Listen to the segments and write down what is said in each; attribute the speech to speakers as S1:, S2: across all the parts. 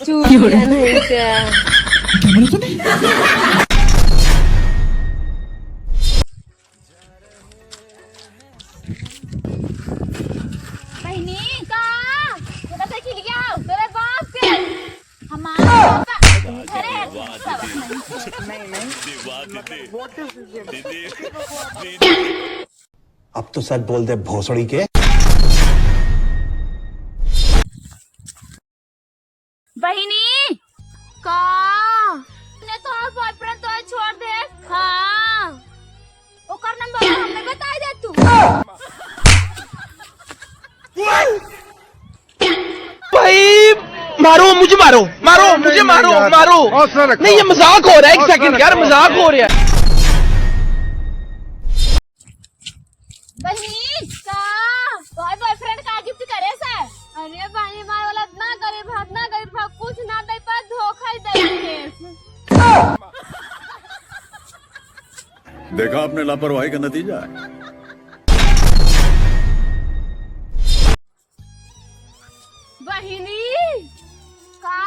S1: चूतिया नहीं क्या?
S2: बहनी का मोटरसाइकिल लिया तेरे बाप के हमारा अरे
S3: अब तो सच बोल दे भोसड़ी के।
S2: बहनी का ने तो बॉयफ्रेंड तो छोड़ दे। हाँ ओकर नंबर हमें बता दे तू।
S4: भाई मारो मुझे, मारो मारो मुझे, मारो मारो। नहीं ये मजाक हो रहा है, एक सेकंड यार, मजाक हो रहा है।
S2: बहनी का बॉयफ्रेंड का गिफ्ट करे सर। अरे बहनी मार वाला ना गरीब भाग कुछ ना दे पर धोखा ही दे।
S5: देखा आपने लापरवाही का नतीजा है।
S2: बहिनी का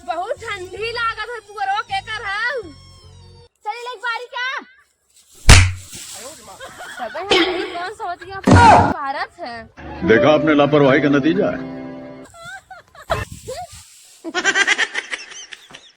S2: बहुत ठंडी लागत है, पुअरो के कर है चली एक बारी क्या सब है। कौन सा होती है भारत है।
S5: देखा आपने लापरवाही का नतीजा है।